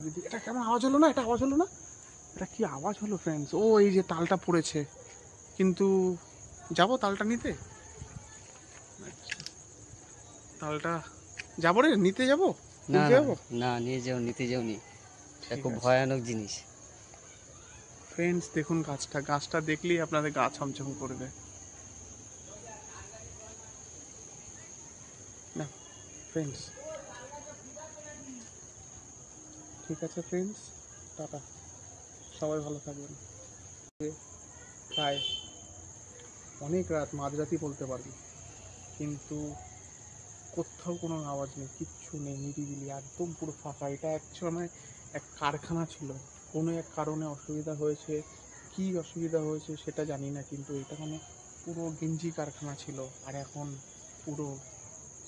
এটা কেমন আওয়াজ হলো না? এটা আওয়াজ হলো না? এটা কি আওয়াজ হলো ফ্রেন্ডস? ও এই যে তালটা পড়েছে, কিন্তু যাবো তালটা নিতে। আচ্ছা, তালটা যাবো রে, নিতে যাবো, না তুলতে না যাবো। না, নিয়ে যাও, নিতে যাওনি। এটা ঠিক খুব আছে ভয়ানক জিনিস। ফ্রেন্ডস, দেখুন গাছটা, গাছটা দেখলেই আপনাদের গা ছমছম করবে। না ফ্রেন্ডস, ঠিক আছে ফ্রেন্ডস, টাটা, সবাই ভালো থাকবেন। প্রায় অনেক রাত, মাঝরাতই বলতে পারবি, কিন্তু কোথাও কোনো আওয়াজ নেই, কিচ্ছু নেই, নিরিবিলি একদম পুরো ফাঁকা। এটা অ্যাকচুয়ালি এক কারখানা ছিল, কোনো এক কারণে অসুবিধা হয়েছে, কি অসুবিধা হয়েছে সেটা জানি না, কিন্তু এটা মানে পুরো গেঞ্জি কারখানা ছিল, আর এখন পুরো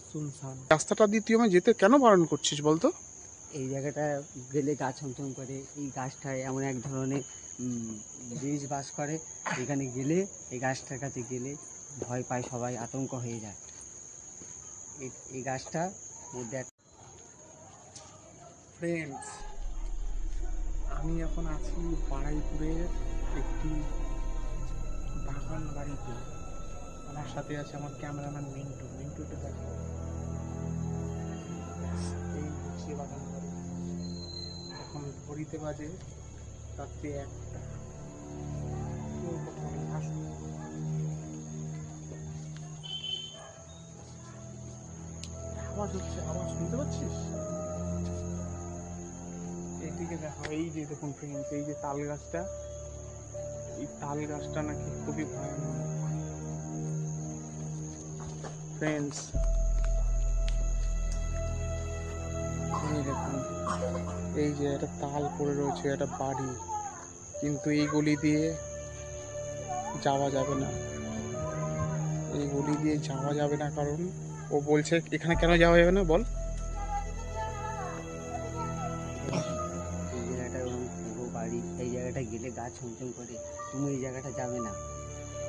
সুনসান। রাস্তাটা দিয়ে তুই আমায় যেতে কেন বারণ করছিস বলতো? এই জায়গাটা গেলে গা ছমছম করে। এই গাছটায় এমন এক ধরনের বীজ বাস করে। এখানে গেলে, এই গাছটার কাছে গেলে ভয় পায় সবাই, আতঙ্ক হয়ে যায়। এই গাছটার মধ্যে ফ্রেন্ডস, আমি এখন আছি বারুইপুরের একটি বাগান বাড়িতে। আমার সাথে আছে আমার ক্যামেরাম্যান মিন্টু। মিন্টুটা দেখো, এই হচ্ছে বাগান বাড়ি। এখন ঘড়িতে বাজে রাত্রি 1টা। আওয়াজ হচ্ছে, আওয়াজ শুনতে পাচ্ছিস? এইদিকে দেখো, এই যে দেখুন ফ্রেন্ডস, এই যে তাল গাছটা, এই তাল গাছটা নাকি খুবই ভয়ানক ফ্রেন্ডস। এই দেখুন, এই যে একটা তাল পড়ে রয়েছে, একটা বাড়ি, কিন্তু এই গলি দিয়ে যাওয়া যাবে না। এই গলি দিয়ে যাওয়া যাবে না, কারণ ও বলছে এখানে কেন যাওয়া যাবে না বল। এই জায়গাটা এবং পুরো বাড়ি, এই জায়গাটা গেলে গা ছমছম করে। তুমি এই জায়গাটা যাবে না।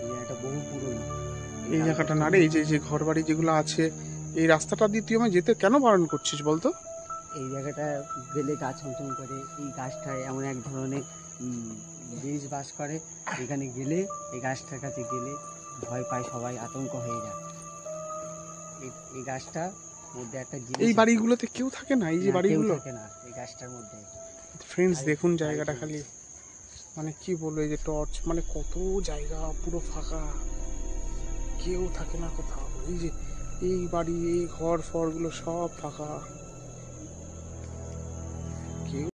এই জায়গাটা বহু পুরনো। এই জায়গাটা না রে, এই যে যে ঘর বাড়ি যেগুলো আছে, এই রাস্তাটা দিয়ে তুই আমায় যেতে কেন বারণ করছিস বলতো? এই জায়গাটা গেলে গা ছমছম করে। এই গাছটায় এমন এক ধরনের বীজ বাস করে। এখানে গেলে, এই গাছটার কাছে গেলে ভয় পায় সবাই, আতঙ্ক হয়ে যায়। এই গাছটার মধ্যে একটা জিনিস এই আছে। বাড়িগুলোতে কেউ থাকে না, এই যে না, কেউ বাড়িগুলো। থাকে না এই গাছটার মধ্যে। ফ্রেন্ডস দেখুন তাই জায়গাটা বলছি। খালি, মানে কি বলবো, এই যে টর্চ, মানে কত জায়গা পুরো ফাঁকা, কেউ থাকে না কোথাও। এই যে এই বাড়ি, এই ঘর ফর গুলো সব ফাঁকা। কেউ